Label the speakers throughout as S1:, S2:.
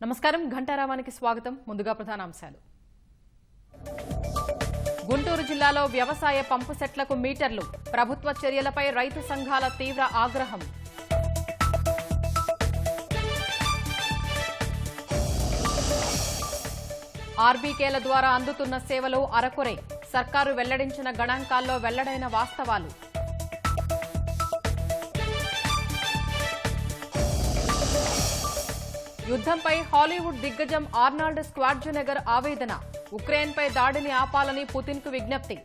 S1: నమస్కారం ఘంటారావానికి స్వాగతం. ముందుగా ప్రధానాంశాలు. గుంటూరు జిల్లాలో వ్యవసాయ పంపు సెట్లకు మీటర్లు, ప్రభుత్వ చర్యలపై రైతు సంఘాల తీవ్ర ఆగ్రహం. ఆర్బీకేల ద్వారా అందుతున్న సేవలు అరకొరే, సర్కారు వెల్లడించిన గణాంకాల్లో వెల్లడైన వాస్తవాలు. యుద్ధంపై హాలీవుడ్ దిగ్గజం ఆర్నాల్డ్ స్క్వార్జెనెగర్ ఆవేదన, ఉక్రెయిన్పై దాడిని ఆపాలని పుతిన్కు విజ్ఞప్తి.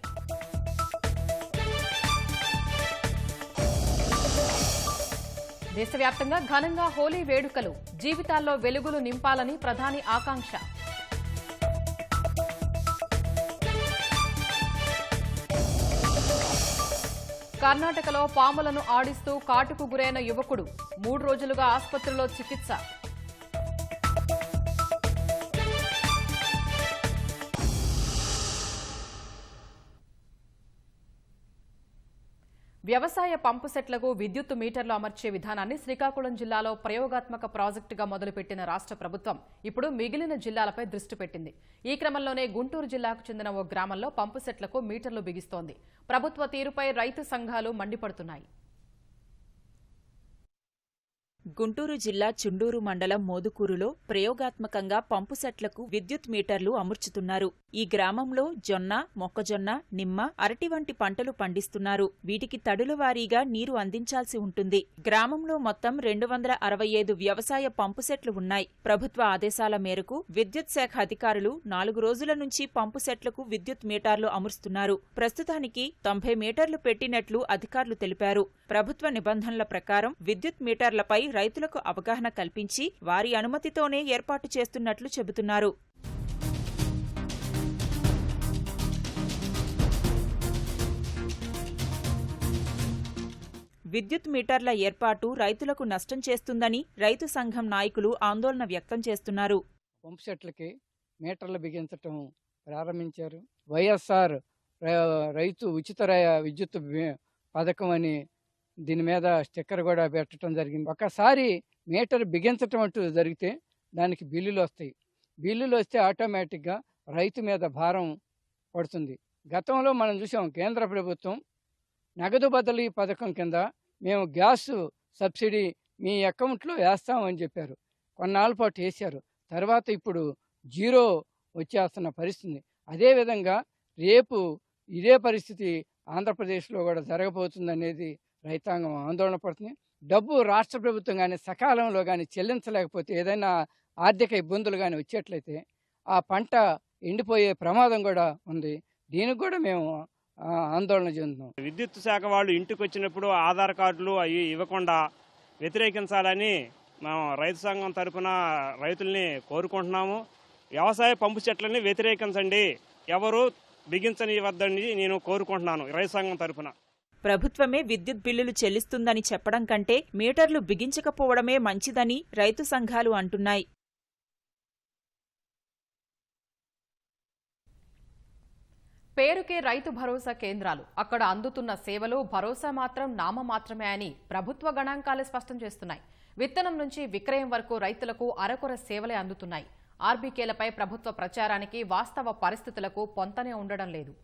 S1: దేశవ్యాప్తంగా ఘనంగా హోలీ వేడుకలు, జీవితాల్లో వెలుగులు నింపాలని ప్రధాని ఆకాంక్ష. కర్ణాటకలో పాములను ఆడిస్తూ కాటుకు గురైన యువకుడు, 3 రోజులుగా ఆసుపత్రిలో చికిత్స. వ్యవసాయ పంపు సెట్లకు విద్యుత్ మీటర్లు అమర్చే విధానాన్ని శ్రీకాకుళం జిల్లాలో ప్రయోగాత్మక ప్రాజెక్టుగా మొదలుపెట్టిన రాష్ట్ర ప్రభుత్వం ఇప్పుడు మిగిలిన జిల్లాలపై దృష్టి పెట్టింది. ఈ క్రమంలోనే గుంటూరు జిల్లాకు చెందిన ఓ గ్రామంలో పంపు సెట్లకు మీటర్లు బిగిస్తోంది. ప్రభుత్వ తీరుపై రైతు సంఘాలు మండిపడుతున్నాయి.
S2: గుంటూరు జిల్లా చుండూరు మండలం మోదుకూరులో ప్రయోగాత్మకంగా పంపు సెట్లకు విద్యుత్ మీటర్లు అమర్చుతున్నారు. ఈ గ్రామంలో జొన్న, మొక్కజొన్న, నిమ్మ, అరటి వంటి పంటలు పండిస్తున్నారు. వీటికి తడుల వారీగా నీరు అందించాల్సి ఉంటుంది. గ్రామంలో మొత్తం 265 వ్యవసాయ పంపు సెట్లు ఉన్నాయి. ప్రభుత్వ ఆదేశాల మేరకు విద్యుత్ శాఖ అధికారులు 4 రోజుల నుంచి పంపు సెట్లకు విద్యుత్ మీటర్లు అమరుస్తున్నారు. ప్రస్తుతానికి 90 మీటర్లు పెట్టినట్లు అధికారులు తెలిపారు. ప్రభుత్వ నిబంధనల ప్రకారం విద్యుత్ మీటర్లపై రైతులకు అవగాహన కల్పించి వారి అనుమతితోనే ఏర్పాటు చేస్తున్నట్లు చెబుతున్నారు. విద్యుత్ మీటర్ల ఏర్పాటు రైతులకు నష్టం చేస్తుందని రైతు సంఘం నాయకులు ఆందోళన వ్యక్తం చేస్తున్నారు.
S3: పంపు సెట్లకి మీటర్లు బిగించటం ప్రారంభించారు. వైఎస్ఆర్ రైతు ఉచిత విద్యుత్ పథకం అని దీని మీద స్టిక్కర్ కూడా పెట్టడం జరిగింది. ఒకసారి మీటర్ బిగించటం అంటూ జరిగితే దానికి బిల్లులు వస్తాయి. బిల్లులు వస్తే ఆటోమేటిక్గా రైతు మీద భారం పడుతుంది. గతంలో మనం చూసాం, కేంద్ర ప్రభుత్వం నగదు బదిలీ పథకం కింద మేము గ్యాస్ సబ్సిడీ మీ అకౌంట్లో వేస్తామని చెప్పారు. కొన్నాళ్ళ పాటు వేశారు. తర్వాత ఇప్పుడు 0 వచ్చేస్తున్న పరిస్థితి. అదేవిధంగా రేపు ఇదే పరిస్థితి ఆంధ్రప్రదేశ్లో కూడా జరగబోతుందనేది రైతాంగం ఆందోళన పడుతుంది. డబ్బు రాష్ట్ర ప్రభుత్వం కానీ సకాలంలో కానీ చెల్లించలేకపోతే, ఏదైనా ఆర్థిక ఇబ్బందులు కానీ వచ్చేట్లయితే ఆ పంట ఎండిపోయే ప్రమాదం కూడా ఉంది. దీనికి కూడా మేము ఆందోళన చెందుతున్నాం.
S4: విద్యుత్ శాఖ వాళ్ళు ఇంటికి వచ్చినప్పుడు ఆధార్ కార్డులు అవి ఇవ్వకుండా వ్యతిరేకించాలని మేము రైతు సంఘం తరఫున రైతుల్ని కోరుకుంటున్నాము. వ్యవసాయ పంపు సెట్లని వ్యతిరేకించండి, ఎవరు బిగించనివద్దని నేను కోరుకుంటున్నాను రైతు సంఘం తరఫున.
S2: ప్రభుత్వమే విద్యుత్ బిల్లులు చెల్లిస్తుందని చెప్పడం కంటే మీటర్లు బిగించకపోవడమే మంచిదని రైతు సంఘాలు అంటున్నాయి.
S1: పేరుకే రైతు భరోసా కేంద్రాలు, అక్కడ అందుతున్న సేవలు భరోసా మాత్రం నామమాత్రమే అని ప్రభుత్వ గణాంకాలే స్పష్టం చేస్తున్నాయి. విత్తనం నుంచి విక్రయం వరకు రైతులకు అరకొర సేవలే అందుతున్నాయి. ఆర్బీకేలపై ప్రభుత్వ ప్రచారానికి వాస్తవ పరిస్థితులకు పొంతనే ఉండడం లేదు.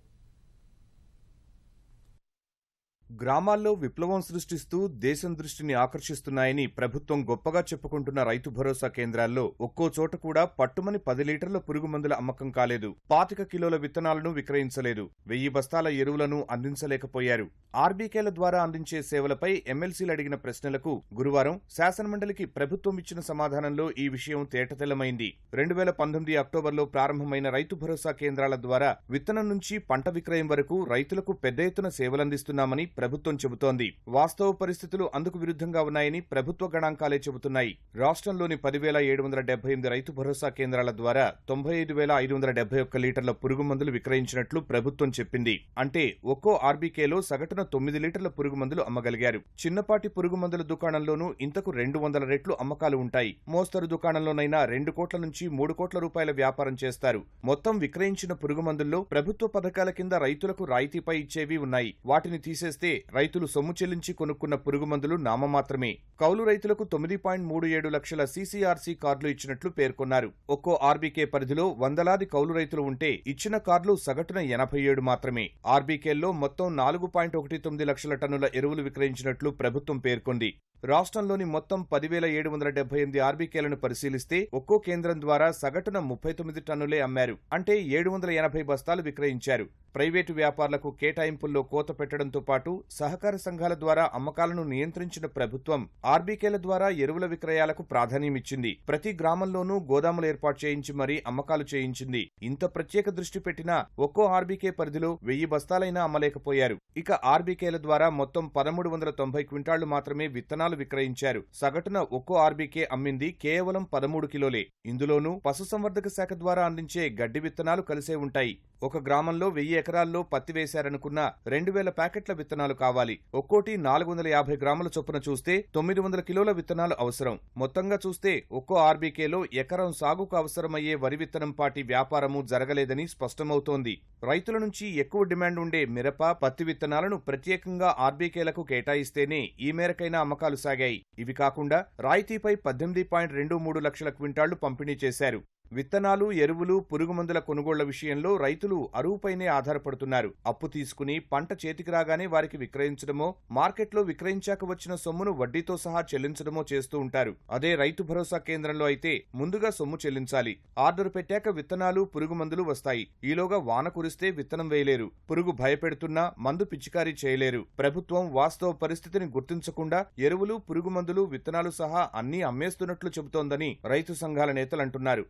S5: గ్రామాల్లో విప్లవం సృష్టిస్తూ దేశం దృష్టిని ఆకర్షిస్తున్నాయని ప్రభుత్వం గొప్పగా చెప్పుకుంటున్న రైతు భరోసా కేంద్రాల్లో ఒక్కో చోట కూడా పట్టుమని 10 లీటర్ల పురుగు మందుల అమ్మకం కాలేదు. 25 కిలోల విత్తనాలను విక్రయించలేదు. 1000 బస్తాల ఎరువులను అందించలేకపోయారు. ఆర్బీకేల ద్వారా అందించే సేవలపై ఎమ్మెల్సీలు అడిగిన ప్రశ్నలకు గురువారం శాసనమండలికి ప్రభుత్వం ఇచ్చిన సమాధానంలో ఈ విషయం తేటతెల్లమైంది. 2019 అక్టోబర్లో ప్రారంభమైన రైతు భరోసా కేంద్రాల ద్వారా విత్తనం నుంచి పంట విక్రయం వరకు రైతులకు పెద్ద ఎత్తున సేవలందిస్తున్నామని ప్రభుత్వం చెబుతోంది. వాస్తవ పరిస్థితులు అందుకు విరుద్ధంగా ఉన్నాయని ప్రభుత్వ గణాంకాలే చెబుతున్నాయి. రాష్ట్రంలోని 10,778 రైతు భరోసా కేంద్రాల ద్వారా 95,571 లీటర్ల పురుగు మందులు విక్రయించినట్లు ప్రభుత్వం చెప్పింది. అంటే ఒక్కో ఆర్బీకేలో సగటున 9 లీటర్ల పురుగు మందులు అమ్మగలిగారు. చిన్నపాటి పురుగు మందుల దుకాణంలోనూ ఇంతకు 200 రెట్లు అమ్మకాలు ఉంటాయి. మోస్తరు దుకాణంలోనైనా 2 కోట్ల నుంచి 3 కోట్ల రూపాయల వ్యాపారం చేస్తారు. మొత్తం విక్రయించిన పురుగు మందుల్లో ప్రభుత్వ పథకాల కింద రైతులకు రాయితీపై ఇచ్చేవి ఉన్నాయి. వాటిని తీసేస్తే పరిశీలిస్తే రైతులు సొమ్ము చెల్లించి కొనుక్కున్న పురుగుమందులు నామమాత్రమే. కౌలు రైతులకు 9.37 లక్షల సీసీఆర్సీ కార్డులు ఇచ్చినట్లు పేర్కొన్నారు. ఒక్కో ఆర్బీకే పరిధిలో వందలాది కౌలు రైతులు ఉంటే ఇచ్చిన కార్డులు సగటున 87 మాత్రమే. ఆర్బీకేల్లో మొత్తం 4.19 లక్షల టన్నుల ఎరువులు విక్రయించినట్లు ప్రభుత్వం పేర్కొంది. రాష్ట్రంలోని మొత్తం 10,778 ఆర్బీకేలను పరిశీలిస్తే ఒక్కో కేంద్రం ద్వారా సగటున 39 టన్నులే అమ్మారు. అంటే 780 బస్తాలు విక్రయించారు. ప్రైవేటు వ్యాపారులకు కేటాయింపుల్లో కోత పెట్టడంతో పాటు సహకార సంఘాల ద్వారా అమ్మకాలను నియంత్రించిన ప్రభుత్వం ఆర్బీకేల ద్వారా ఎరువుల విక్రయాలకు ప్రాధాన్యమిచ్చింది. ప్రతి గ్రామంలోనూ గోదాములు ఏర్పాటు చేయించి మరీ అమ్మకాలు చేయించింది. ఇంత ప్రత్యేక దృష్టి పెట్టినా ఒక్కో ఆర్బీకే పరిధిలో 1000 బస్తాలైనా అమ్మలేకపోయారు. ఇక ఆర్బీకేల ద్వారా మొత్తం 1390 క్వింటాళ్లు మాత్రమే విత్తనాలు విక్రయించారు. సగటున ఒక్కో ఆర్బీకే అమ్మింది కేవలం 13 కిలోలే. ఇందులోనూ పశుసంవర్ధక శాఖ ద్వారా అందించే గడ్డి విత్తనాలు కలిసే ఉంటాయి. ఒక గ్రామంలో 1000 ఎకరాల్లో పత్తి వేశారనుకున్న 2000 ప్యాకెట్ల విత్తనాలు కావాలి. ఒక్కోటి 450 గ్రాముల చొప్పున చూస్తే 900 కిలోల విత్తనాలు అవసరం. మొత్తంగా చూస్తే ఒక్కో ఆర్బీకేలో ఎకరం సాగుకు అవసరమయ్యే వరి విత్తనం పాటి వ్యాపారము జరగలేదని స్పష్టమవుతోంది. రైతుల నుంచి ఎక్కువ డిమాండ్ ఉండే మిరప, పత్తి విత్తనాలను ప్రత్యేకంగా ఆర్బీకేలకు కేటాయిస్తేనే ఈ మేరకైనా అమ్మకాలు సాగాయి. ఇవి కాకుండా రాయితీపై 18.23 లక్షల క్వింటాళ్లు పంపిణీ చేశారు. విత్తనాలు, ఎరువులు, పురుగుమందుల కొనుగోళ్ల విషయంలో రైతులు అరువుపైనే ఆధారపడుతున్నారు. అప్పు తీసుకుని పంట చేతికి రాగానే వారికి విక్రయించడమో, మార్కెట్లో విక్రయించాక వచ్చిన సొమ్మును వడ్డీతో సహా చెల్లించడమో చేస్తూ ఉంటారు. అదే రైతు భరోసా కేంద్రంలో అయితే ముందుగా సొమ్ము చెల్లించాలి. ఆర్డర్ పెట్టాక విత్తనాలు, పురుగుమందులు వస్తాయి. ఈలోగా వాన కురిస్తే విత్తనం వేయలేరు. పురుగు భయపెడుతున్నా మందు పిచికారీ చేయలేరు. ప్రభుత్వం వాస్తవ పరిస్థితిని గుర్తించకుండా ఎరువులు, పురుగుమందులు, విత్తనాలు సహా అన్నీ అమ్మేస్తున్నట్లు చెబుతోందని రైతు సంఘాల నేతలంటున్నారు.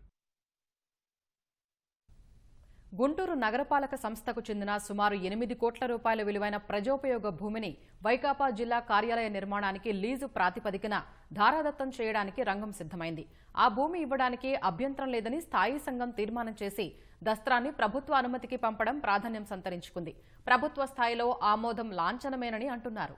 S1: గుంటూరు నగరపాలక సంస్థకు చెందిన సుమారు 8 కోట్ల రూపాయల విలువైన ప్రజోపయోగ భూమిని వైకాపా జిల్లా కార్యాలయ నిర్మాణానికి లీజు ప్రాతిపదికన ధారాదత్తం చేయడానికి రంగం సిద్ధమైంది. ఆ భూమి ఇవ్వడానికి అభ్యంతరం లేదని స్థాయీ సంఘం తీర్మానం చేసి దస్త్రాన్ని ప్రభుత్వ అనుమతికి పంపడం ప్రాధాన్యం సంతరించుకుంది. ప్రభుత్వ స్థాయిలో ఆమోదం లాంఛనమేనని అంటున్నారు.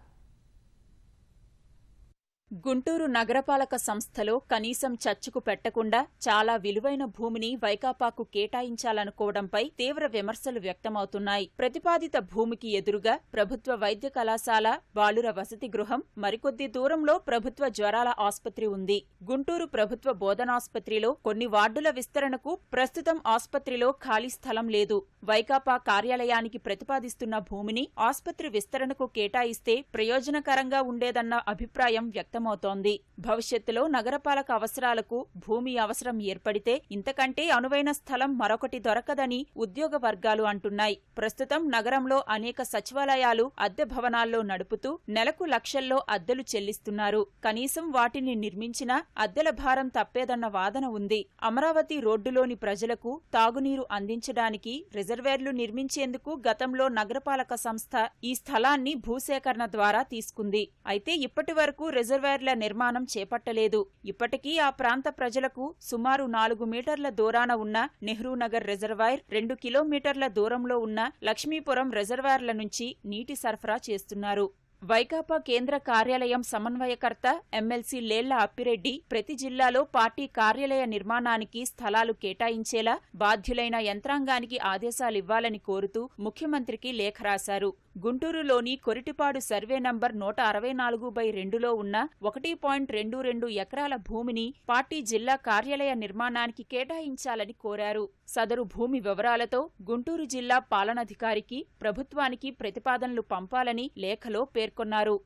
S2: గుంటూరు నగరపాలక సంస్థలో కనీసం చర్చకు పెట్టకుండా చాలా విలువైన భూమిని వైకాపాకు కేటాయించాలనుకోవడంపై తీవ్ర విమర్శలు వ్యక్తమవుతున్నాయి. ప్రతిపాదిత భూమికి ఎదురుగా ప్రభుత్వ వైద్య కళాశాల, బాలుర వసతి గృహం, మరికొద్ది దూరంలో ప్రభుత్వ జ్వరాల ఆస్పత్రి ఉంది. గుంటూరు ప్రభుత్వ బోధనాస్పత్రిలో కొన్ని వార్డుల విస్తరణకు ప్రస్తుతం ఆస్పత్రిలో ఖాళీ స్థలం లేదు. వైకాపా కార్యాలయానికి ప్రతిపాదిస్తున్న భూమిని ఆస్పత్రి విస్తరణకు కేటాయిస్తే ప్రయోజనకరంగా ఉండేదన్న అభిప్రాయం వ్యక్తమవుతోంది. భవిష్యత్తులో నగరపాలక అవసరాలకు భూమి అవసరం ఏర్పడితే ఇంతకంటే అనువైన స్థలం మరొకటి దొరకదని ఉద్యోగ వర్గాలు అంటున్నాయి. ప్రస్తుతం నగరంలో అనేక సచివాలయాలు అద్దె భవనాల్లో నడుపుతూ నెలకు లక్షల్లో అద్దెలు చెల్లిస్తున్నారు. కనీసం వాటిని నిర్మించినా అద్దెల భారం తప్పేదన్న వాదన ఉంది. అమరావతి రోడ్డులోని ప్రజలకు తాగునీరు అందించడానికి రిజర్వేర్లు నిర్మించేందుకు గతంలో నగరపాలక సంస్థ ఈ స్థలాన్ని భూసేకరణ ద్వారా తీసుకుంది. అయితే ఇప్పటి వరకు రిజర్వేర్ల నిర్మాణం చేపట్టలేదు. ఇప్పటికీ ఆ ప్రాంత ప్రజలకు సుమారు 4 మీటర్ల దూరాన ఉన్న నెహ్రూనగర్ రిజర్వాయర్, 2 కిలోమీటర్ల దూరంలో ఉన్న లక్ష్మీపురం రిజర్వాయర్ల నుంచి నీటి సరఫరా చేస్తున్నారు. వైకాపా కేంద్ర కార్యాలయం సమన్వయకర్త ఎమ్మెల్సీ లేళ్ల అప్పిరెడ్డి ప్రతి జిల్లాలో పార్టీ కార్యాలయ నిర్మాణానికి స్థలాలు కేటాయించేలా బాధ్యులైన యంత్రాంగానికి ఆదేశాలివ్వాలని కోరుతూ ముఖ్యమంత్రికి లేఖ రాశారు. గుంటూరులోని కొరిటిపాడు సర్వే నంబర్ 164/2లో ఉన్న 1.22 ఎకరాల భూమిని పార్టీ జిల్లా కార్యాలయ నిర్మాణానికి కేటాయించాలని కోరారు. సదరు భూమి వివరాలతో గుంటూరు జిల్లా పాలనాధికారికి, ప్రభుత్వానికి ప్రతిపాదనలు పంపాలని లేఖలో పేర్కొన్నారు.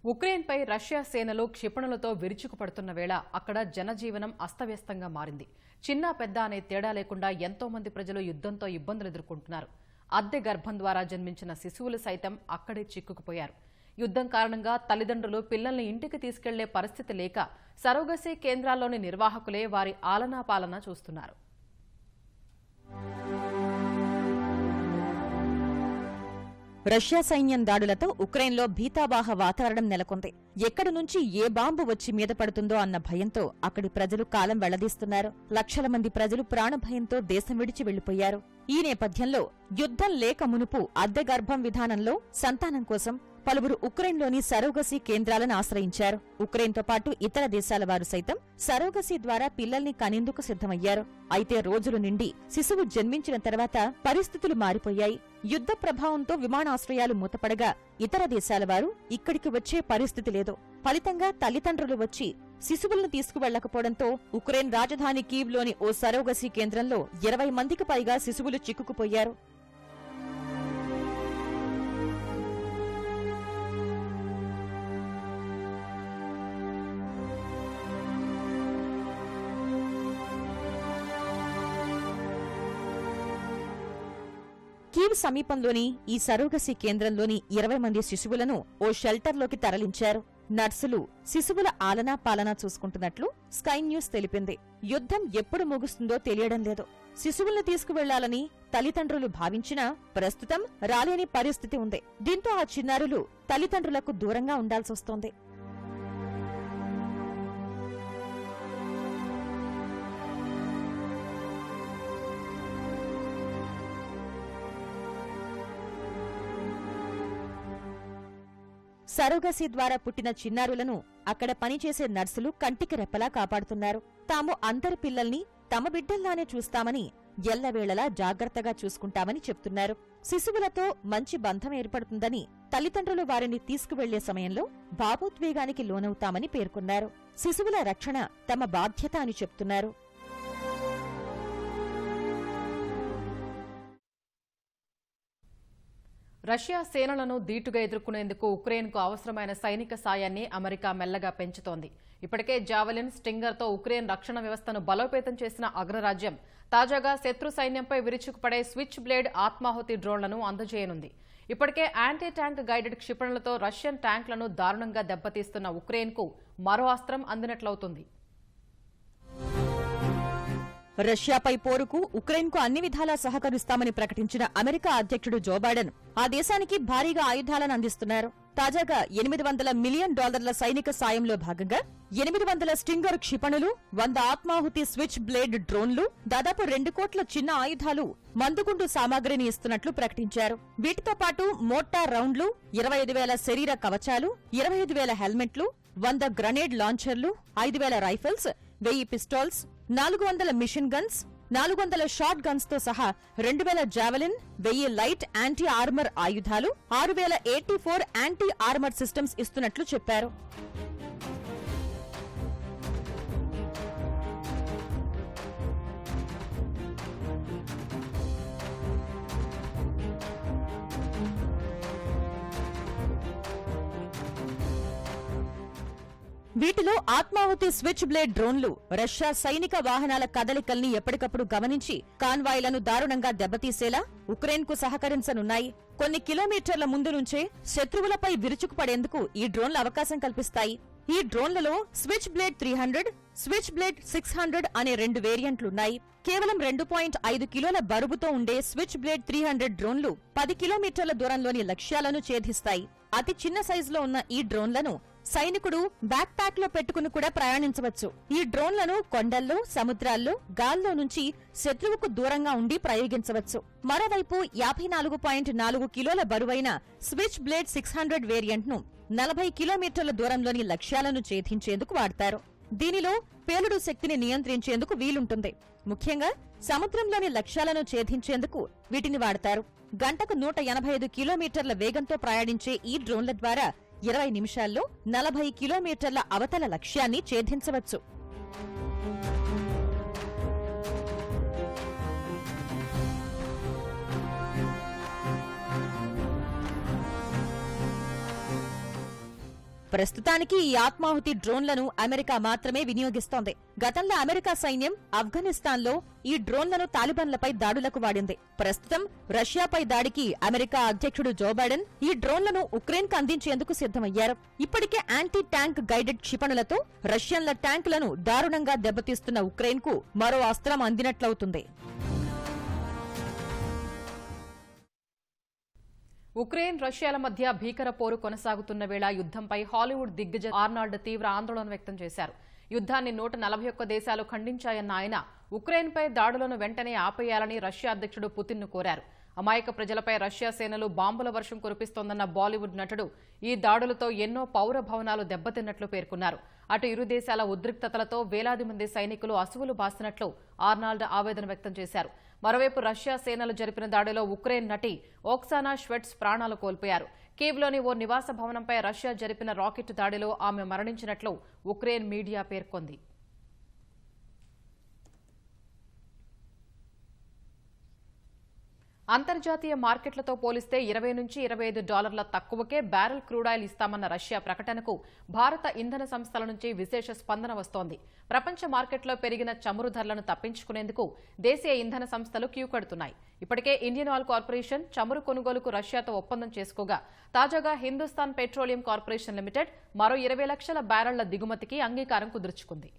S1: ఉక్రెయిన్పై రష్యా సేనలు క్షిపణులతో విరుచుకుపడుతున్న వేళ అక్కడ జనజీవనం అస్తవ్యస్తంగా మారింది. చిన్న పెద్ద అనే తేడా లేకుండా ఎంతో మంది ప్రజలు యుద్ధంతో ఇబ్బందులు ఎదుర్కొంటున్నారు. అద్దె గర్భం ద్వారా జన్మించిన శిశువులు సైతం అక్కడే చిక్కుకుపోయారు. యుద్ధం కారణంగా తల్లిదండ్రులు పిల్లల్ని ఇంటికి తీసుకెళ్లే పరిస్థితి లేక సరోగసీ కేంద్రాల్లోని నిర్వాహకులే వారి ఆలనాపాలన చూస్తున్నారు.
S6: రష్యా సైన్యం దాడులతో ఉక్రెయిన్లో భీతావాహ వాతావరణం నెలకొంది. ఎక్కడి నుంచి ఏ బాంబు వచ్చి మీద పడుతుందో అన్న భయంతో అక్కడి ప్రజలు కాలం వెళ్లదీస్తున్నారు. లక్షల మంది ప్రజలు ప్రాణభయంతో దేశం విడిచి వెళ్లిపోయారు. ఈ నేపథ్యంలో యుద్ధం లేక మునుపు అద్దె గర్భం విధానంలో సంతానం కోసం పలువురు ఉక్రెయిన్లోని సరోగసీ కేంద్రాలను ఆశ్రయించారు. ఉక్రెయిన్తో పాటు ఇతర దేశాల వారు సైతం సరోగసీ ద్వారా పిల్లల్ని కనేందుకు సిద్ధమయ్యారు. అయితే రోజులు నిండి శిశువు జన్మించిన తర్వాత పరిస్థితులు మారిపోయాయి. యుద్ధ ప్రభావంతో విమానాశ్రయాలు మూతపడగా ఇతర దేశాల వారు ఇక్కడికి వచ్చే పరిస్థితి లేదు. ఫలితంగా తల్లిదండ్రులు వచ్చి శిశువులను తీసుకువెళ్లకపోవడంతో ఉక్రెయిన్ రాజధాని కీవ్లోని ఓ సరోగసీ కేంద్రంలో 20 మందికి పైగా శిశువులు చిక్కుకుపోయారు. కీవ్ సమీపంలోని ఈ సరోగసీ కేంద్రంలోని 20 మంది శిశువులను ఓ షెల్టర్లోకి తరలించారు. నర్సులు శిశువుల ఆలనా పాలనా చూసుకుంటున్నట్లు స్కై న్యూస్ తెలిపింది. యుద్ధం ఎప్పుడు ముగుస్తుందో తెలియడం లేదు. శిశువుల్ని తీసుకువెళ్లాలని తల్లిదండ్రులు భావించినా ప్రస్తుతం రాలేని పరిస్థితి ఉంది. దీంతో ఆ చిన్నారులు తల్లిదండ్రులకు దూరంగా ఉండాల్సొస్తోంది. సరోగసీ ద్వారా పుట్టిన చిన్నారులను అక్కడ పనిచేసే నర్సులు కంటికి రెప్పలా కాపాడుతున్నారు. తాము అందరి పిల్లల్ని తమ బిడ్డల్లానే చూస్తామని, ఎల్లవేళలా జాగ్రత్తగా చూసుకుంటామని చెప్తున్నారు. శిశువులతో మంచి బంధం ఏర్పడుతుందని, తల్లిదండ్రులు వారిని తీసుకువెళ్లే సమయంలో భావోద్వేగానికి లోనవుతామని పేర్కొన్నారు. శిశువుల రక్షణ తమ బాధ్యత అని చెప్తున్నారు.
S1: రష్యా సేనలను ధీటుగా ఎదుర్కొనేందుకు ఉక్రెయిన్కు అవసరమైన సైనిక సాయాన్ని అమెరికా మెల్లగా పెంచుతోంది. ఇప్పటికే జావెలిన్, స్టింగర్తో ఉక్రెయిన్ రక్షణ వ్యవస్థను బలోపేతం చేసిన అగ్రరాజ్యం తాజాగా శత్రు సైన్యంపై విరుచుకుపడే స్విచ్ బ్లేడ్ ఆత్మాహుతి డ్రోన్లను అందజేయనుంది. ఇప్పటికే యాంటీ ట్యాంక్ గైడెడ్ క్షిపణులతో రష్యన్ ట్యాంకులను దారుణంగా దెబ్బతీస్తున్న ఉక్రెయిన్కు మరో అస్త్రం అందినట్లవుతుంది.
S6: రష్యాపై పోరుకు ఉక్రెయిన్కు అన్ని విధాలా సహకరిస్తామని ప్రకటించిన అమెరికా అధ్యక్షుడు జో బైడెన్ ఆ దేశానికి భారీగా ఆయుధాలను అందిస్తున్నారు. తాజాగా $800 మిలియన్ సైనిక సాయంలో భాగంగా 800 స్టింగర్ క్షిపణులు, 100 ఆత్మాహుతి స్విచ్ బ్లేడ్ డ్రోన్లు, దాదాపు 2 కోట్ల చిన్న ఆయుధాలు, మందుగుండు సామాగ్రిని ఇస్తున్నట్లు ప్రకటించారు. వీటితో పాటు మోర్టార్ రౌండ్లు, 25,000 శరీర కవచాలు, 25,000 హెల్మెట్లు, 100 గ్రనేడ్ లాంచర్లు, 5,000 rifles, 1000 pistols, 400 machine guns, 400 shotguns తో సహా 2,000 జావెలిన్, 1000 లైట్ యాంటీ ఆర్మర్ ఆయుధాలు, 6,000 AT-4 యాంటీ ఆర్మర్ సిస్టమ్స్ ఇస్తున్నట్లు చెప్పారు. వీటిలో ఆత్మాహుతి స్విచ్ బ్లేడ్ డ్రోన్లు రష్యా సైనిక వాహనాల కదలికల్ని ఎప్పటికప్పుడు గమనించి కాన్వాయ్లను దారుణంగా దెబ్బతీసేలా ఉక్రెయిన్కు సహకరించనున్నాయి. కొన్ని కిలోమీటర్ల ముందు నుంచే శత్రువులపై విరుచుకుపడేందుకు ఈ డ్రోన్లు అవకాశం కల్పిస్తాయి. ఈ డ్రోన్లలో స్విచ్ బ్లేడ్ 300, స్విచ్ బ్లేడ్ 600 అనే 2 వేరియంట్లున్నాయి. కేవలం 2.5 కిలోల బరువుతో ఉండే స్విచ్ బ్లేడ్ 300 డ్రోన్లు 10 కిలోమీటర్ల దూరంలోని లక్ష్యాలను ఛేదిస్తాయి. అతి చిన్న సైజులో ఉన్న ఈ డ్రోన్లను సైనికుడు బ్యాక్ ప్యాక్ లో పెట్టుకుని కూడా ప్రయాణించవచ్చు. ఈ డ్రోన్లను కొండల్లో, సముద్రాల్లో, గాల్లో నుంచి శత్రువుకు దూరంగా ఉండి ప్రయోగించవచ్చు. మరోవైపు 54.4 కిలోల బరువైన స్విచ్ బ్లేడ్ 600 వేరియంట్ ను 40 కిలోమీటర్ల దూరంలోని లక్ష్యాలను ఛేదించేందుకు వాడతారు. దీనిలో పేలుడు శక్తిని నియంత్రించేందుకు వీలుంటుంది. ముఖ్యంగా సముద్రంలోని లక్ష్యాలను ఛేదించేందుకు వీటిని వాడతారు. గంటకు 185 కిలోమీటర్ల వేగంతో ప్రయాణించే ఈ డ్రోన్ల ద్వారా 20 నిమిషాల్లో 40 కిలోమీటర్ల అవతల లక్ష్యాన్ని ఛేదించవచ్చు. ప్రస్తుతానికి ఈ ఆత్మాహుతి డ్రోన్లను అమెరికా మాత్రమే వినియోగిస్తోంది. గతంలో అమెరికా సైన్యం ఆఫ్ఘనిస్తాన్లో ఈ డ్రోన్లను తాలిబాన్లపై దాడులకు వాడింది. ప్రస్తుతం రష్యాపై దాడికి అమెరికా అధ్యక్షుడు జో బైడెన్ ఈ డ్రోన్లను ఉక్రెయిన్కు అందించేందుకు సిద్ధమయ్యారు. ఇప్పటికే యాంటీ ట్యాంక్ గైడెడ్ క్షిపణులతో రష్యన్ల ట్యాంకులను దారుణంగా దెబ్బతీస్తున్న ఉక్రెయిన్కు మరో అస్త్రం అందినట్లవుతుంది.
S1: ఉక్రెయిన్, రష్యాల మధ్య భీకర పోరు కొనసాగుతున్న వేళ యుద్ధంపై హాలీవుడ్ దిగ్గజ ఆర్నాల్డ్ తీవ్ర ఆందోళన వ్యక్తం చేశారు. యుద్ధాన్ని 141 దేశాలు ఖండించాయన్న ఆయన ఉక్రెయిన్పై దాడులను వెంటనే ఆపేయాలని రష్యా అధ్యక్షుడు పుతిన్ను కోరారు. అమాయక ప్రజలపై రష్యా సేనలు బాంబుల వర్షం కురిపిస్తోందన్న బాలీవుడ్ నటుడు ఈ దాడులతో ఎన్నో పౌర భవనాలు దెబ్బతిన్నట్లు పేర్కొన్నారు. అటు ఇరు దేశాల ఉద్రిక్తతలతో వేలాది మంది సైనికులు అసువులు బాసినట్లు ఆర్నాల్డ్ ఆవేదన వ్యక్తం చేశారు. మరోవైపు రష్యా సేనలు జరిపిన దాడిలో ఉక్రెయిన్ నటి ఓక్సానా ష్వెట్స్ ప్రాణాలు కోల్పోయారు. కీవ్లోని ఓ నివాస భవనంపై రష్యా జరిపిన రాకెట్ దాడిలో ఆమె మరణించినట్లు ఉక్రెయిన్ మీడియా పేర్కొంది. అంతర్జాతీయ మార్కెట్లతో పోలిస్తే $20 నుంచి $25 తక్కువకే బ్యారెల్ క్రూడాయిల్ ఇస్తామన్న రష్యా ప్రకటనకు భారత ఇంధన సంస్థల నుంచి విశేష స్పందన వస్తోంది. ప్రపంచ మార్కెట్లో పెరిగిన చమురు ధరలను తప్పించుకునేందుకు దేశీయ ఇంధన సంస్థలు క్యూ కడుతున్నాయి. ఇప్పటికే ఇండియన్ ఆయిల్ కార్పొరేషన్ చమురు కొనుగోలుకు రష్యాతో ఒప్పందం చేసుకోగా తాజాగా హిందుస్థాన్ పెట్రోలియం కార్పొరేషన్ లిమిటెడ్ మరో 20 లక్షల బ్యారెళ్ల దిగుమతికి అంగీకారం కుదుర్చుకుంది.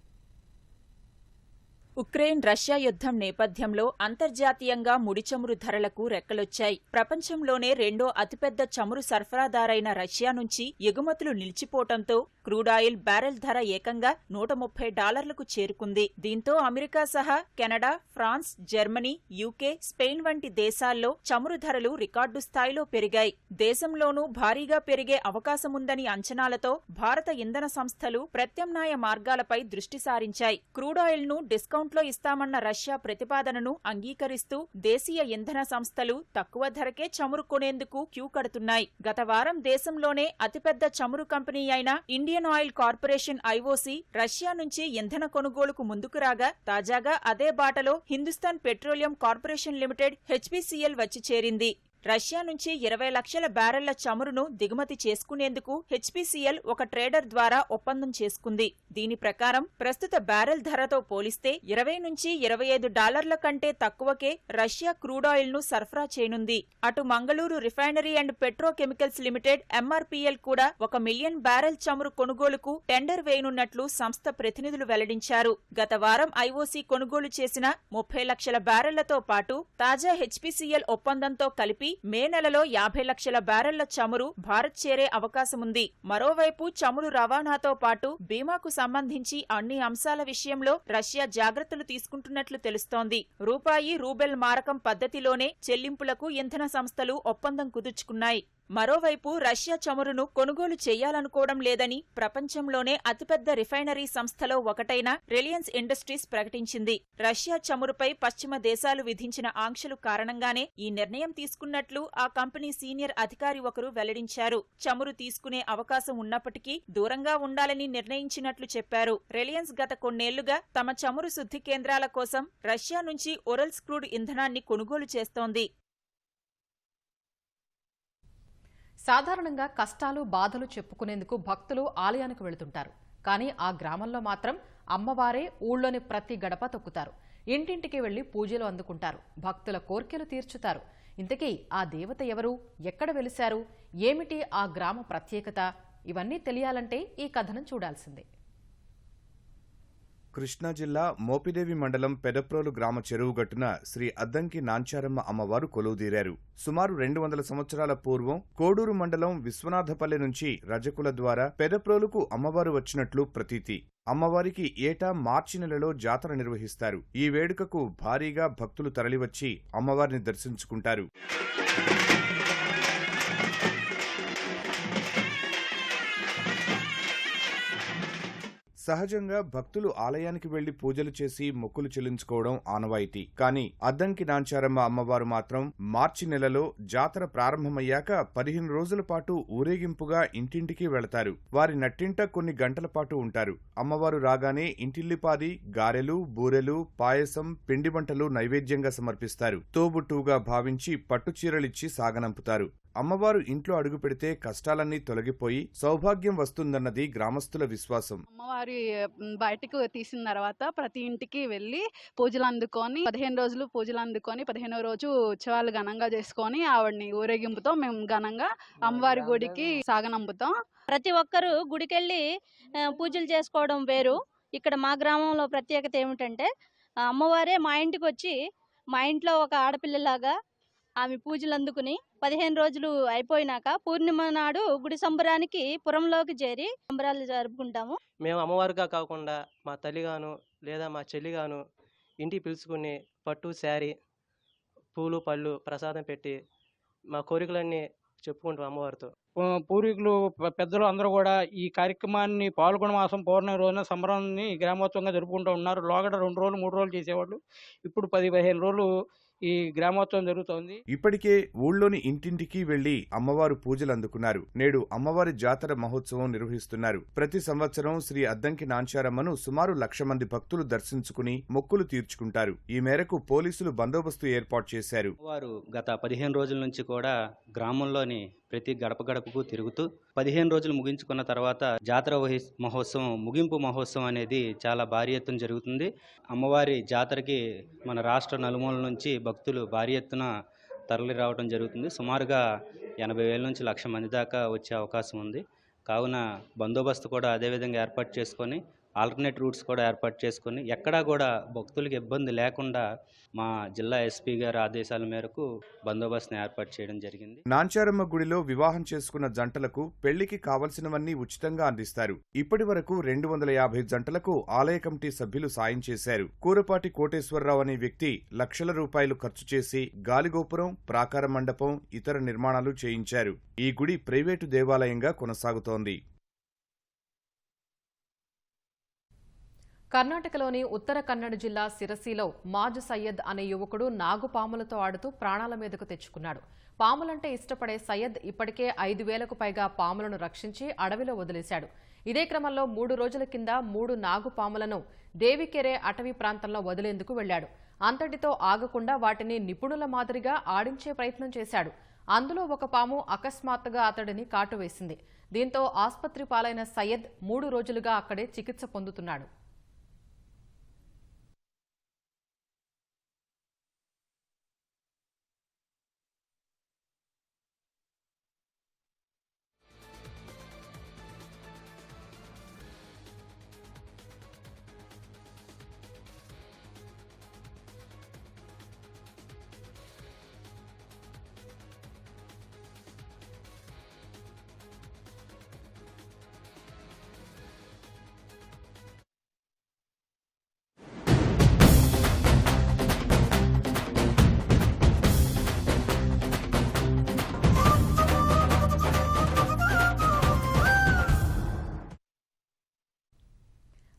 S2: ఉక్రెయిన్ రష్యా యుద్ధం నేపథ్యంలో అంతర్జాతీయంగా ముడి చమురు ధరలకు రెక్కలొచ్చాయి. ప్రపంచంలోనే రెండో అతిపెద్ద చమురు సరఫరాదారైన రష్యా నుంచి ఎగుమతులు నిలిచిపోవడంతో క్రూడాయిల్ బ్యారెల్ ధర ఏకంగా $130కు చేరుకుంది. దీంతో అమెరికా సహా Canada, France, Germany, UK, Spain వంటి దేశాల్లో చమురు ధరలు రికార్డు స్థాయిలో పెరిగాయి. దేశంలోనూ భారీగా పెరిగే అవకాశముందని అంచనాలతో భారత ఇంధన సంస్థలు ప్రత్యామ్నాయ మార్గాలపై దృష్టి సారించాయి. క్రూడాయిల్ను డిస్కౌంట్లో ఇస్తామన్న రష్యా ప్రతిపాదనను అంగీకరిస్తూ దేశీయ ఇంధన సంస్థలు తక్కువ ధరకే చమురు కొనేందుకు క్యూ కడుతున్నాయి. గత వారం దేశంలోనే అతిపెద్ద చమురు కంపెనీ అయిన Indian oil corporation IOC Russia నుంచి ఇంధన కొనుగోలుకు ముందుకు రాగా తాజాగా అదే బాటలో Hindustan petroleum corporation limited HPCL వచ్చి చేరింది. రష్యా నుంచి 20 లక్షల బ్యారెళ్ల చమురును దిగుమతి చేసుకునేందుకు హెచ్పీసీఎల్ ఒక ట్రేడర్ ద్వారా ఒప్పందం చేసుకుంది. దీని ప్రకారం ప్రస్తుత బ్యారెల్ ధరతో పోలిస్తే $20 నుంచి $25 కంటే తక్కువకే రష్యా క్రూడాయిల్ను సరఫరా చేయనుంది. అటు Mangaluru refinery and petrochemicals limited MRPL కూడా 1 మిలియన్ బ్యారెల్ చమురు కొనుగోలుకు టెండర్ వేయనున్నట్లు సంస్థ ప్రతినిధులు వెల్లడించారు. గత వారం ఐఓసీ కొనుగోలు చేసిన 30 లక్షల బ్యారెళ్లతో పాటు తాజా హెచ్పీసీఎల్ ఒప్పందంతో కలిపి మే నెలలో 50 లక్షల బ్యారెళ్ల చమురు భారత్ చేరే అవకాశముంది. మరోవైపు చమురు రవాణాతో పాటు బీమాకు సంబంధించి అన్ని అంశాల విషయంలో రష్యా జాగ్రత్తలు తీసుకుంటున్నట్లు తెలుస్తోంది. రూపాయి రూబెల్ మారకం పద్ధతిలోనే చెల్లింపులకు ఇంధన సంస్థలు ఒప్పందం కుదుర్చుకున్నాయి. మరోవైపు రష్యా చమురును కొనుగోలు చేయాలనుకోవడం లేదని ప్రపంచంలోనే అతిపెద్ద రిఫైనరీ సంస్థలో ఒకటైన రిలయన్స్ ఇండస్ట్రీస్ ప్రకటించింది. రష్యా చమురుపై పశ్చిమ దేశాలు విధించిన ఆంక్షలు కారణంగానే ఈ నిర్ణయం తీసుకున్నట్లు ఆ కంపెనీ సీనియర్ అధికారి ఒకరు వెల్లడించారు. చమురు తీసుకునే అవకాశం ఉన్నప్పటికీ దూరంగా ఉండాలని నిర్ణయించినట్లు చెప్పారు. రిలయన్స్ గత కొన్నేళ్లుగా తమ చమురు శుద్ధి కేంద్రాల కోసం రష్యా నుంచి ఒరల్స్ క్రూడ్ ఇంధనాన్ని కొనుగోలు చేస్తోంది.
S1: సాధారణంగా కష్టాలు బాధలు చెప్పుకునేందుకు భక్తులు ఆలయానికి వెళుతుంటారు. కానీ ఆ గ్రామంలో మాత్రం అమ్మవారే ఊళ్ళోని ప్రతి గడప తొక్కుతారు. ఇంటింటికి వెళ్లి పూజలు అందుకుంటారు. భక్తుల కోర్కెలు తీర్చుతారు. ఇంతకీ ఆ దేవత ఎవరు, ఎక్కడ వెలిశారు, ఏమిటి ఆ గ్రామ ప్రత్యేకత? ఇవన్నీ తెలియాలంటే ఈ కథనం చూడాల్సిందే.
S5: కృష్ణా జిల్లా మోపిదేవి మండలం పెదప్రోలు గ్రామ చెరువు గట్టున శ్రీ అద్దంకి నాంచారమ్మ అమ్మవారు కొలువుదీరారు. సుమారు 200 సంవత్సరాల పూర్వం కోడూరు మండలం విశ్వనాథపల్లె నుంచి రజకుల ద్వారా పెదప్రోలుకు అమ్మవారు వచ్చినట్లు ప్రతీతి. అమ్మవారికి ఏటా మార్చి నెలలో జాతర నిర్వహిస్తారు. ఈ వేడుకకు భారీగా భక్తులు తరలివచ్చి అమ్మవారిని దర్శించుకుంటారు. సహజంగా భక్తులు ఆలయానికి వెళ్లి పూజలు చేసి మొక్కులు చెల్లించుకోవడం ఆనవాయితీ. కానీ అద్దంకి నాంచారమ్మ అమ్మవారు మాత్రం మార్చి నెలలో జాతర ప్రారంభమయ్యాక 15 రోజుల పాటు ఊరేగింపుగా ఇంటింటికి వెళతారు. వారి నట్టింట కొన్ని గంటల పాటు ఉంటారు. అమ్మవారు రాగానే ఇంటిల్లిపాది గారెలు, బూరెలు, పాయసం, పిండి వంటలు నైవేద్యంగా సమర్పిస్తారు. తోబుట్టువుగా భావించి పట్టుచీరలిచ్చి సాగనంపుతారు. అమ్మవారు ఇంట్లో అడుగు పెడితే కష్టాలన్నీ తొలగిపోయి సౌభాగ్యం వస్తుందన్నది గ్రామస్తుల విశ్వాసం.
S7: అమ్మవారి బయటకు తీసిన తర్వాత ప్రతి ఇంటికి వెళ్ళి పూజలు అందుకొని 15 రోజులు పూజలు అందుకొని 15వ రోజు ఉత్సవాలు ఘనంగా చేసుకొని ఆవిడని ఊరేగింపుతో మేము ఘనంగా అమ్మవారి గుడికి సాగనంపుతాం.
S8: ప్రతి ఒక్కరూ గుడికెళ్ళి పూజలు చేసుకోవడం వేరు. ఇక్కడ మా గ్రామంలో ప్రత్యేకత ఏమిటంటే అమ్మవారే మా ఇంటికి వచ్చి మా ఇంట్లో ఒక ఆడపిల్లలాగా ఆమె పూజలు అందుకుని 15 రోజులు అయిపోయినాక పూర్ణిమ నాడు గుడి సంబరానికి పురంలోకి చేరి సంబరాలు జరుపుకుంటాము.
S9: మేము అమ్మవారిగా కాకుండా మా తల్లిగాను లేదా మా చెల్లిగాను ఇంటికి పిలుచుకుని పట్టు శారీ పూలు పళ్ళు ప్రసాదం పెట్టి మా కోరికలన్నీ చెప్పుకుంటాం అమ్మవారితో.
S3: పూర్వీకులు పెద్దలు అందరూ కూడా ఈ కార్యక్రమాన్ని పాల్గొన మాసం పౌర్ణమి రోజున సంబరాన్ని గ్రామోత్సవంగా జరుపుకుంటూ ఉన్నారు. లోగడ 2 రోజులు 3 రోజులు చేసేవాళ్ళు. ఇప్పుడు 10-15 రోజులు ఈ గ్రామోత్సవం జరుగుతోంది.
S5: ఇప్పటికే ఊళ్ళోని ఇంటింటికి వెళ్లి అమ్మవారు పూజలు అందుకున్నారు. నేడు అమ్మవారి జాతర మహోత్సవం నిర్వహిస్తున్నారు. ప్రతి సంవత్సరం శ్రీ అద్దంకి నాంచారమ్మను సుమారు 1,00,000 మంది భక్తులు దర్శించుకుని మొక్కులు తీర్చుకుంటారు. ఈ మేరకు పోలీసులు బందోబస్తు ఏర్పాటు చేశారు.
S10: వారు గత 15 రోజుల నుంచి కూడా గ్రామంలోని ప్రతి గడప గడపకు తిరుగుతూ 15 రోజులు ముగించుకున్న తర్వాత జాతర మహోత్సవం ముగింపు మహోత్సవం అనేది చాలా భారీ ఎత్తున జరుగుతుంది. అమ్మవారి జాతరకి మన రాష్ట్ర నలుమూలల నుంచి భక్తులు భారీ ఎత్తున తరలి రావడం జరుగుతుంది. సుమారుగా 80,000 నుంచి 1,00,000 మంది దాకా వచ్చే అవకాశం ఉంది. కావున బందోబస్తు కూడా అదేవిధంగా ఏర్పాటు చేసుకొని ఆల్టర్నేట్ రూట్స్ కూడా ఏర్పాటు చేసుకొని ఎక్కడా కూడా భక్తులకు ఇబ్బంది లేకుండా మా జిల్లా ఎస్పీ గారి ఆదేశాల మేరకు బందోబస్తును ఏర్పాటు చేయడం జరిగింది.
S5: నాంచారమ్మ గుడిలో వివాహం చేసుకున్న జంటలకు పెళ్లికి కావలసినవన్నీ ఉచితంగా అందిస్తారు. ఇప్పటి వరకు 250 జంటలకు ఆలయ కమిటీ సభ్యులు సాయం చేశారు. కూరపాటి కోటేశ్వరరావు అనే వ్యక్తి లక్షల రూపాయలు ఖర్చు చేసి గాలిగోపురం, ప్రాకార మండపం, ఇతర నిర్మాణాలు చేయించారు. ఈ గుడి ప్రైవేటు దేవాలయంగా కొనసాగుతోంది.
S1: కర్ణాటకలోని ఉత్తర కన్నడ జిల్లా సిరసిలో మాజ్ సయ్యద్ అనే యువకుడు నాగుపాములతో ఆడుతూ ప్రాణాల మీదకు తెచ్చుకున్నాడు. పాములంటే ఇష్టపడే సయ్యద్ ఇప్పటికే 5,000కు పైగా పాములను రక్షించి అడవిలో వదిలేశాడు. ఇదే క్రమంలో 3 రోజుల కింద 3 నాగుపాములను దేవికెరే అటవీ ప్రాంతంలో వదిలేందుకు వెళ్లాడు. అంతటితో ఆగకుండా వాటిని నిపుణుల మాదిరిగా ఆడించే ప్రయత్నం చేశాడు. అందులో ఒక పాము అకస్మాత్తుగా అతడిని కాటువేసింది. దీంతో ఆస్పత్రి పాలైన సయ్యద్ 3 రోజులుగా అక్కడే చికిత్స పొందుతున్నాడు.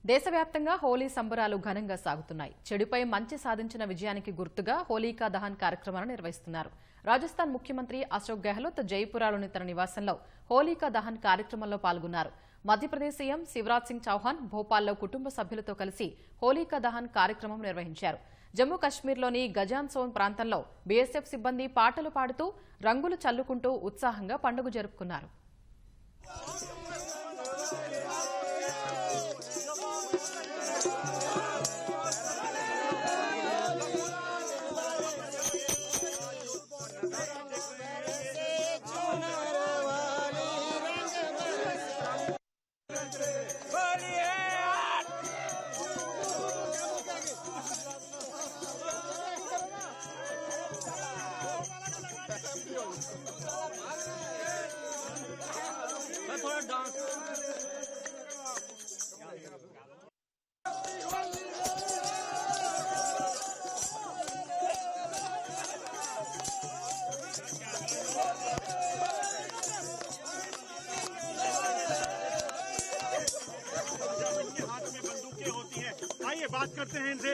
S1: దేశవ్యాప్తంగా హోలీ సంబరాలు ఘనంగా సాగుతున్నాయి. చెడుపై మంచి సాధించిన విజయానికి గుర్తుగా హోలీకా దహన్ కార్యక్రమాలను నిర్వహిస్తున్నారు. రాజస్థాన్ ముఖ్యమంత్రి అశోక్ గెహ్లోత్ జైపురాలోని తన నివాసంలో హోలీకా దహన్ కార్యక్రమంలో పాల్గొన్నారు. మధ్యప్రదేశ్ సీఎం శివరాజ్ సింగ్ చౌహాన్ భోపాల్లో కుటుంబ సభ్యులతో కలిసి హోలీకా దహన్ కార్యక్రమం నిర్వహించారు. జమ్మూ కశ్మీర్లోని గజాన్సోన్ ప్రాంతంలో బీఎస్ఎఫ్ సిబ్బంది పాటలు పాడుతూ రంగులు చల్లుకుంటూ ఉత్సాహంగా పండుగ జరుపుకున్నారు.
S4: बात करते हैं इनसे।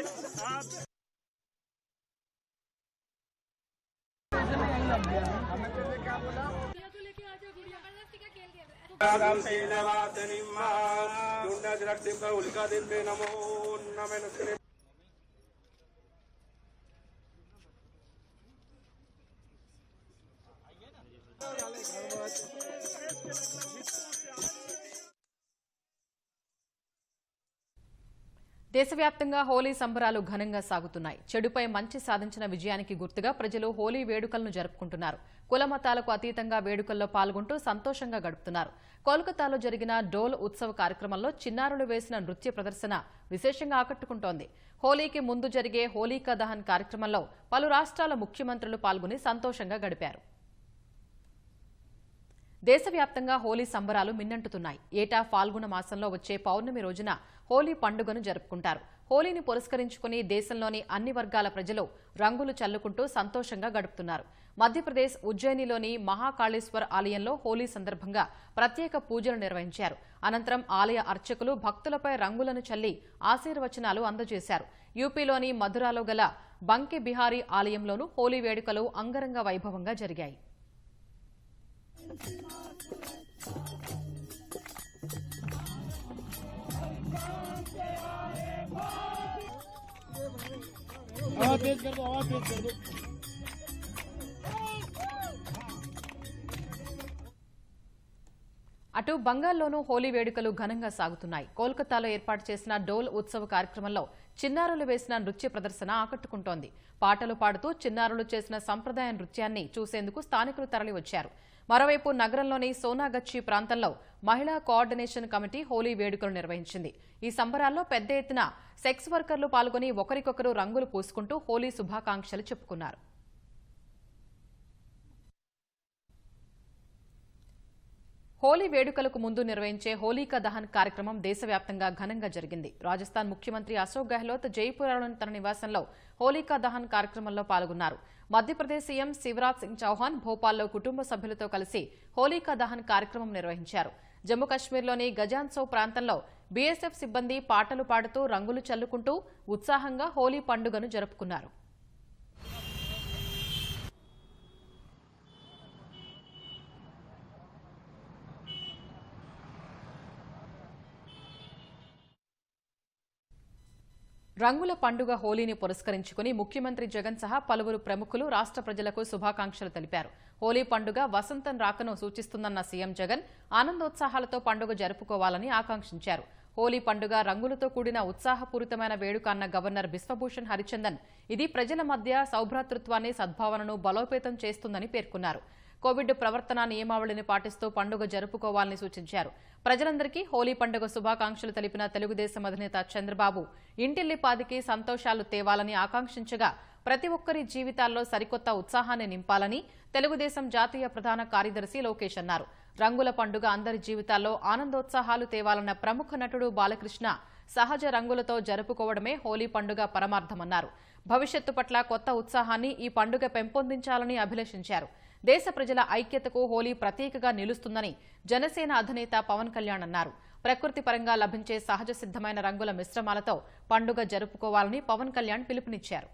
S1: దేశవ్యాప్తంగా హోలీ సంబరాలు ఘనంగా సాగుతున్నాయి. చెడుపై మంచి సాధించిన విజయానికి గుర్తుగా ప్రజలు హోలీ వేడుకలను జరుపుకుంటున్నారు. కుల మతాలకు అతీతంగా వేడుకల్లో పాల్గొంటూ సంతోషంగా గడుపుతున్నారు. కోల్కతాలో జరిగిన డోల్ ఉత్సవ కార్యక్రమంలో చిన్నారులు వేసిన నృత్య ప్రదర్శన విశేషంగా ఆకట్టుకుంటోంది. హోలీకి ముందు జరిగే హోలీకా దహన్ కార్యక్రమంలో పలు రాష్ట్రాల ముఖ్యమంత్రులు పాల్గొని సంతోషంగా గడిపారు. దేశవ్యాప్తంగా హోలీ సంబరాలు మిన్నంటుతున్నాయి. ఏటా ఫాల్గుణ మాసంలో వచ్చే పౌర్ణమి రోజున హోలీ పండుగను జరుపుకుంటారు. హోలీని పురస్కరించుకుని దేశంలోని అన్ని వర్గాల ప్రజలు రంగులు చల్లుకుంటూ సంతోషంగా గడుపుతున్నారు. మధ్యప్రదేశ్ ఉజ్జయినిలోని మహాకాళేశ్వర్ ఆలయంలో హోలీ సందర్భంగా ప్రత్యేక పూజలు నిర్వహించారు. అనంతరం ఆలయ అర్చకులు భక్తులపై రంగులను చల్లి ఆశీర్వచనాలు అందజేశారు. యూపీలోని మధురాలో గల బంకే బిహారీ ఆలయంలోనూ హోలీ వేడుకలు అంగరంగ వైభవంగా జరిగాయి. అటు బంగాల్లోనూ హోలీ వేడుకలు ఘనంగా సాగుతున్నాయి. కోల్కతాలో ఏర్పాటు చేసిన డోల్ ఉత్సవ కార్యక్రమంలో చిన్నారులు వేసిన నృత్య ప్రదర్శన ఆకట్టుకుంటోంది. పాటలు పాడుతూ చిన్నారులు చేసిన సంప్రదాయ నృత్యాన్ని చూసేందుకు స్థానికులు తరలివచ్చారు. మరోవైపు నగరంలోని సోనాగచ్చి ప్రాంతంలో మహిళా కోఆర్డినేషన్ కమిటీ హోలీ వేడుకలు నిర్వహించింది. ఈ సంబరాల్లో పెద్ద ఎత్తున సెక్స్ వర్కర్లు పాల్గొని ఒకరికొకరు రంగులు పూసుకుంటూ హోలీ శుభాకాంక్షలు చెప్పుకున్నారు. హోలీ వేడుకలకు ముందు నిర్వహించే హోలీకా దహన్ కార్యక్రమం దేశవ్యాప్తంగా ఘనంగా జరిగింది. రాజస్థాన్ ముఖ్యమంత్రి అశోక్ గెహ్లోట్ జైపూర్లోని తన నివాసంలో హోలీకా దహన్ కార్యక్రమంలో పాల్గొన్నారు. మధ్యప్రదేశ్ సీఎం శివరాజ్ సింగ్ చౌహాన్ భోపాల్లో కుటుంబ సభ్యులతో కలిసి హోలీకా దహన్ కార్యక్రమం నిర్వహించారు. జమ్మూ కశ్మీర్లోని గజాన్సౌ ప్రాంతంలో బీఎస్ఎఫ్ సిబ్బంది పాటలు పాడుతూ రంగులు చల్లుకుంటూ ఉత్సాహంగా హోలీ పండుగను జరుపుకున్నారు. రంగుల పండుగ హోలీని పురస్కరించుకుని ముఖ్యమంత్రి జగన్ సహా పలువురు ప్రముఖులు రాష్ట్ర ప్రజలకు శుభాకాంక్షలు తెలిపారు. హోలీ పండుగ వసంతం రాకను సూచిస్తుందన్న సీఎం జగన్ ఆనందోత్సాహాలతో పండుగ జరుపుకోవాలని ఆకాంక్షించారు. హోలీ పండుగ రంగులతో కూడిన ఉత్సాహపూరితమైన వేడుక అన్న గవర్నర్ బిశ్వభూషణ్ హరిచందన్ ఇది ప్రజల మధ్య సౌభ్రాతృత్వాన్ని, సద్భావనను బలోపేతం చేస్తుందని పేర్కొన్నారు. కోవిడ్ ప్రవర్తన నియమావళిని పాటిస్తూ పండుగ జరుపుకోవాలని సూచించారు. ప్రజలందరికీ హోలీ పండుగ శుభాకాంక్షలు తెలిపిన తెలుగుదేశం అధినేత చంద్రబాబు ఇంటిల్లిపాదికి సంతోషాలు తేవాలని ఆకాంక్షించగా ప్రతి ఒక్కరి జీవితాల్లో సరికొత్త ఉత్సాహాన్ని నింపాలని తెలుగుదేశం జాతీయ ప్రధాన కార్యదర్శి లోకేష్ అన్నారు. రంగుల పండుగ అందరి జీవితాల్లో ఆనందోత్సాహాలు తేవాలన్న ప్రముఖ నటుడు బాలకృష్ణ సహజ రంగులతో జరుపుకోవడమే హోలీ పండుగ పరమార్థమన్నారు. భవిష్యత్తు పట్ల కొత్త ఉత్సాహాన్ని ఈ పండుగ పెంపొందించాలని అభిలషించారు. దేశ ప్రజల ఐక్యతకు హోలీ ప్రతీకగా నిలుస్తుందని జనసేన అధినేత పవన్ కళ్యాణ్ అన్నారు. ప్రకృతి పరంగా లభించే సహజ సిద్ధమైన రంగుల మిశ్రమాలతో పండుగ జరుపుకోవాలని పవన్ కళ్యాణ్ పిలుపునిచ్చారు.